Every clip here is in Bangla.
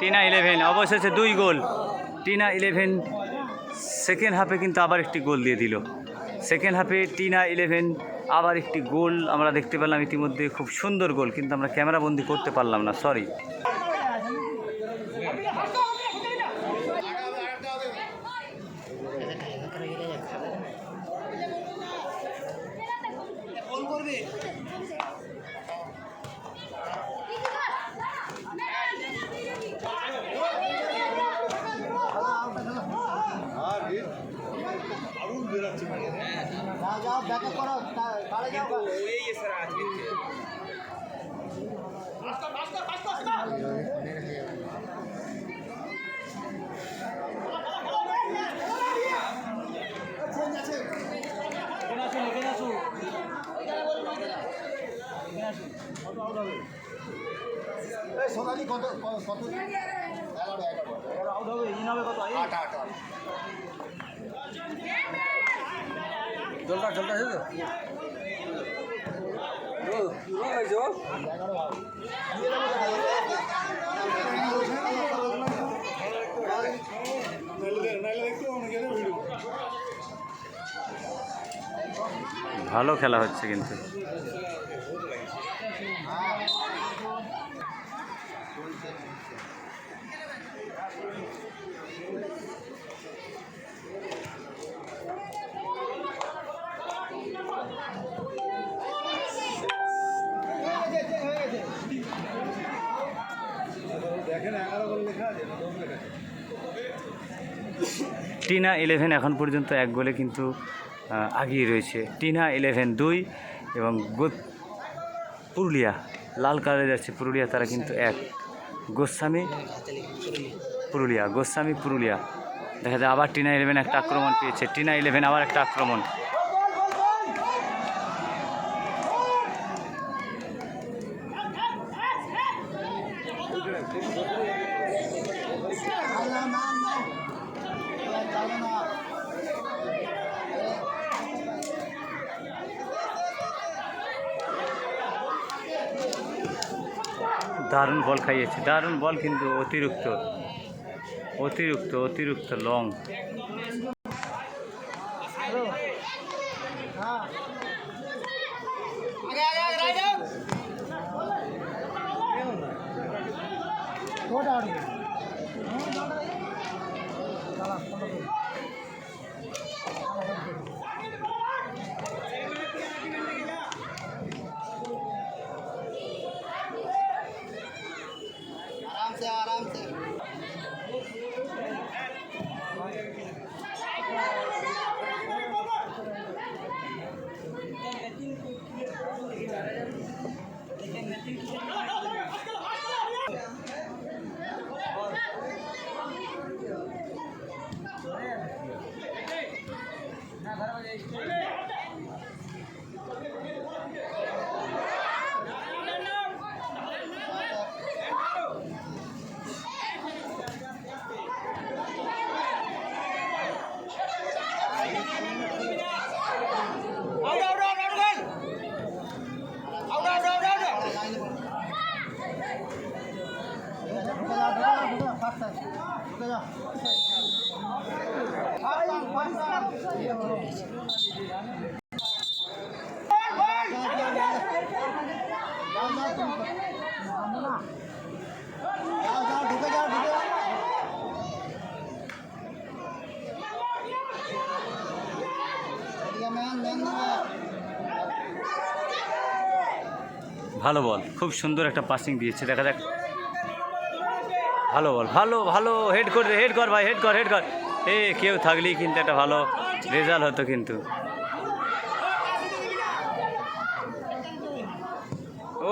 টিনা 11 অবশেষে 2 গোল। টিনা 11 সেকেন্ড হাফে কিন্তু আবার একটি গোল দিয়ে দিল। সেকেন্ড হাফে টিনা 11 আবার একটি গোল আমরা দেখতে পেলাম ইতিমধ্যে, খুব সুন্দর গোল, কিন্তু আমরা ক্যামেরাবন্দি করতে পারলাম না, সরি। সোনালি কত কত 11 আউট হবে, ইন হবে কত 8 জলটা জলটা আছে তো ও হয়েছে 11 আউট ভালো খেলা হচ্ছে কিন্তু। টিনা 11 এখন পর্যন্ত 1 গোলে কিন্তু আগিয়ে রয়েছে। টিনা 11 2 এবং পুরুলিয়া, লাল কালারে যাচ্ছে পুরুলিয়া, তারা কিন্তু 1। গোস্বামী পুরুলিয়া দেখা যায় আবার টিনা 11 একটা আক্রমণ পেয়েছে। টিনা 11 আবার একটা আক্রমণ। দারুণ বল খাইয়েছে, দারুণ বল, কিন্তু অতিরিক্ত লং। आराम से ভালো বল, খুব সুন্দর একটা পাসিং দিয়েছে, দেখা যাক। ভালো বল, ভালো হেড কর ভাই, হেড কর। কেউ থাকলেই কিন্তু একটা ভালো রেজাল্ট হতো, কিন্তু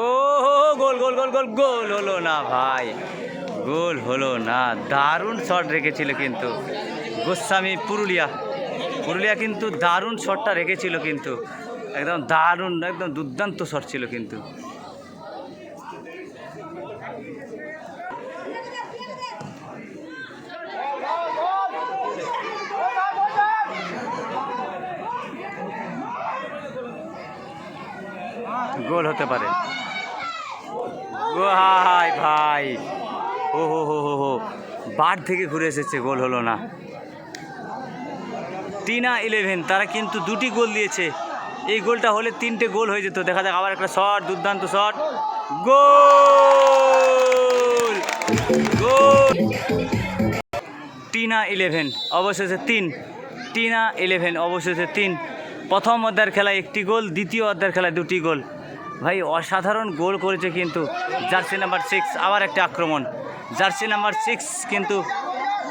ও গোল হলো না ভাই, গোল হলো না। দারুণ শট রেখেছিল কিন্তু গোস্বামী পুরুলিয়া কিন্তু দারুণ শটটা রেখেছিল, কিন্তু একদম দারুণ, একদম দুর্দান্ত শট ছিল কিন্তু। গোল হতে পারে ভাই, ও হো বার থেকে ঘুরে এসেছে, গোল হলো না। টিনা 11 তারা কিন্তু দুটি গোল দিয়েছে, এই গোলটা হলে 3টে গোল হয়ে যেত। দেখা যাক আবার একটা শট, দুর্দান্ত শট, গোল গোল। টিনা 11 অবশেষে 3, টিনা 11 অবশেষে 3। প্রথম অধ্যায়ের খেলায় 1টি গোল, দ্বিতীয় অধ্যায়ের খেলায় 2টি গোল। ভাই অসাধারণ গোল করেছে কিন্তু জার্সি নাম্বার 6। আবার একটা আক্রমণ, জার্সি নাম্বার 6 কিন্তু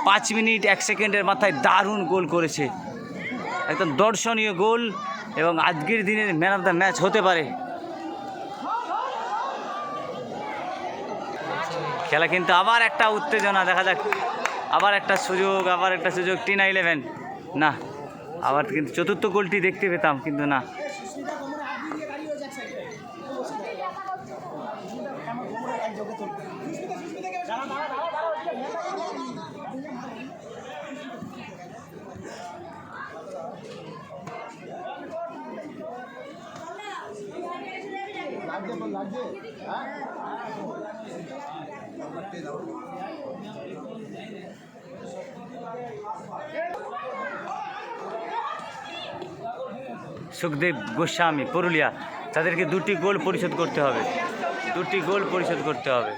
5 মিনিট 1 সেকেন্ডের মাথায় দারুণ গোল করেছে, একদম দর্শনীয় গোল এবং আজকের দিনের ম্যান অফ দ্য ম্যাচ হতে পারে। খেলা কিন্তু আবার একটা উত্তেজনা, দেখা যাক আবার একটা সুযোগ, টিনা 11 না, আবার কিন্তু চতুর্থ গোলটি দেখতে পেতাম কিন্তু না। লাগছে হ্যাঁ সুখদেব গোস্বামী পুরুলিয়া, তাদেরকে 2টি গোল পরিশোধ করতে হবে, 2টি গোল পরিশোধ করতে হবে।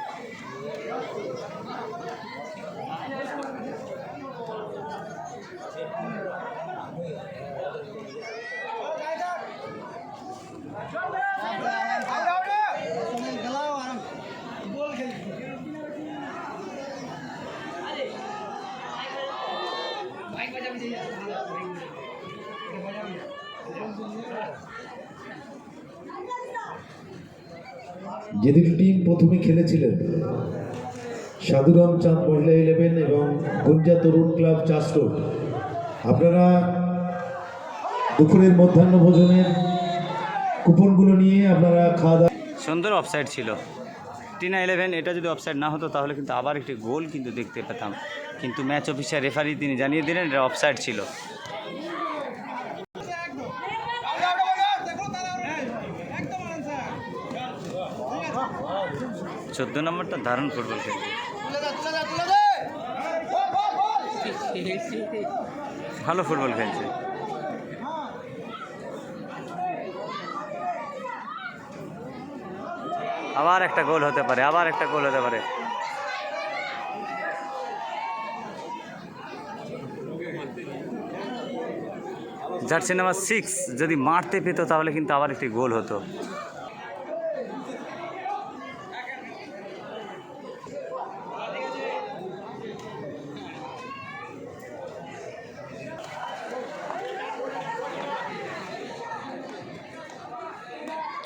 যে দুটি টিম প্রথমে খেলেছিলেন, সাধুরাম চাঁদ মহিলা 11 এবং গুঞ্জা তরুণ ক্লাব চাষরোড, আপনারা দুপুরের মধ্যাহ্ন ভোজনের কুপনগুলো নিয়ে আপনারা খাওয়া দাওয়া। সুন্দর অফসাইড ছিল টিনা 11, এটা যদি অফসাইড না হতো তাহলে কিন্তু আবার একটি গোল কিন্তু দেখতে পেতাম, কিন্তু ম্যাচ অফিসার রেফারি তিনি জানিয়ে দিলেন এটা অফসাইড ছিল। চোদ্দ নম্বরটা দারুণ ফুটবল খেলছে, ভালো ফুটবল খেলছে। আবার একটা গোল হতে পারে, আবার একটা গোল হতে পারে। জার্সি নাম্বার 6 যদি মারতে পেত তাহলে কিন্তু আবার একটি গোল হতো।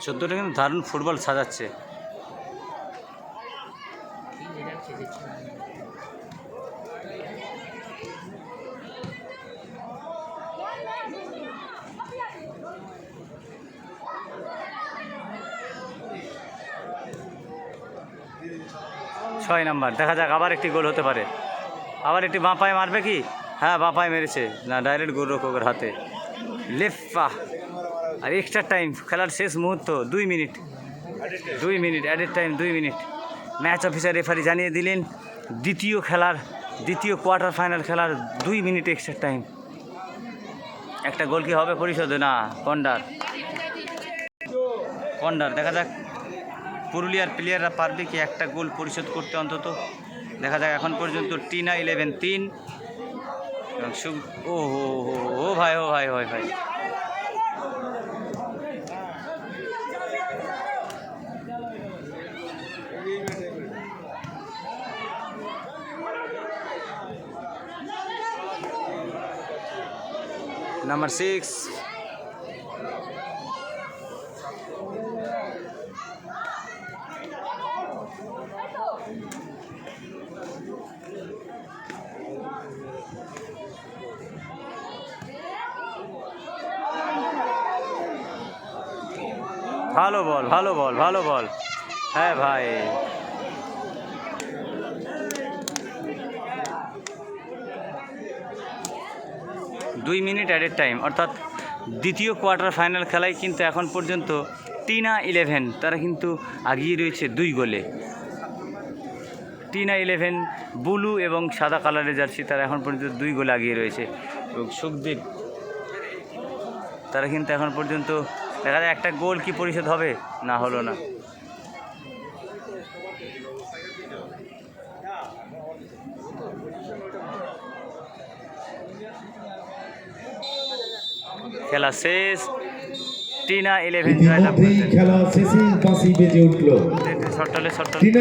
চোদ্দোটা কিন্তু দারুণ ফুটবল সাজাচ্ছে। ছয় নাম্বার, দেখা যাক আবার একটি গোল হতে পারে, আবার একটি বাঁ পায়ে মারবে কি? হ্যাঁ বাঁ পায়ে মেরেছে, না ডাইরেক্ট গোলরক্ষকের হাতে, লেফট পা। আর এক্সট্রা টাইম, খেলার শেষ মুহূর্ত, 2 minute added time 2 minute. Match officer referee জানিয়ে দিলেন দ্বিতীয় কোয়ার্টার ফাইনাল খেলার 2 মিনিট এক্সট্রা টাইম। একটা গোল কি হবে পরিশোধ? না, কর্নার। দেখা যাক পুরুলিয়ার প্লেয়াররা পারবে কি একটা গোল পরিশোধ করতে অন্তত। দেখা যাক, এখন পর্যন্ত টিনা 11 3 এবং ও ভাই নাম্বার 6 ভালো বল। হ্যাঁ ভাই, দুই মিনিট অ্যাডেড টাইম, অর্থাৎ দ্বিতীয় কোয়ার্টার ফাইনাল খেলায় কিন্তু এখন পর্যন্ত টিনা 11 তারা কিন্তু আগিয়ে রয়েছে 2 গোলে। টিনা 11 ব্লু এবং সাদা কালারের জার্সি, তারা এখন পর্যন্ত 2 গোল আগিয়ে রয়েছে। এবং সুখদীপ তারা কিন্তু এখন পর্যন্ত দেখা যায় একটা গোল কি পরিশোধ হবে, না হলো না। খেলা শেষ, টিনা 11 জয়লাভ ইতিমধ্যেই খেলা শেষে বাঁশি বেজে উঠল। করতে।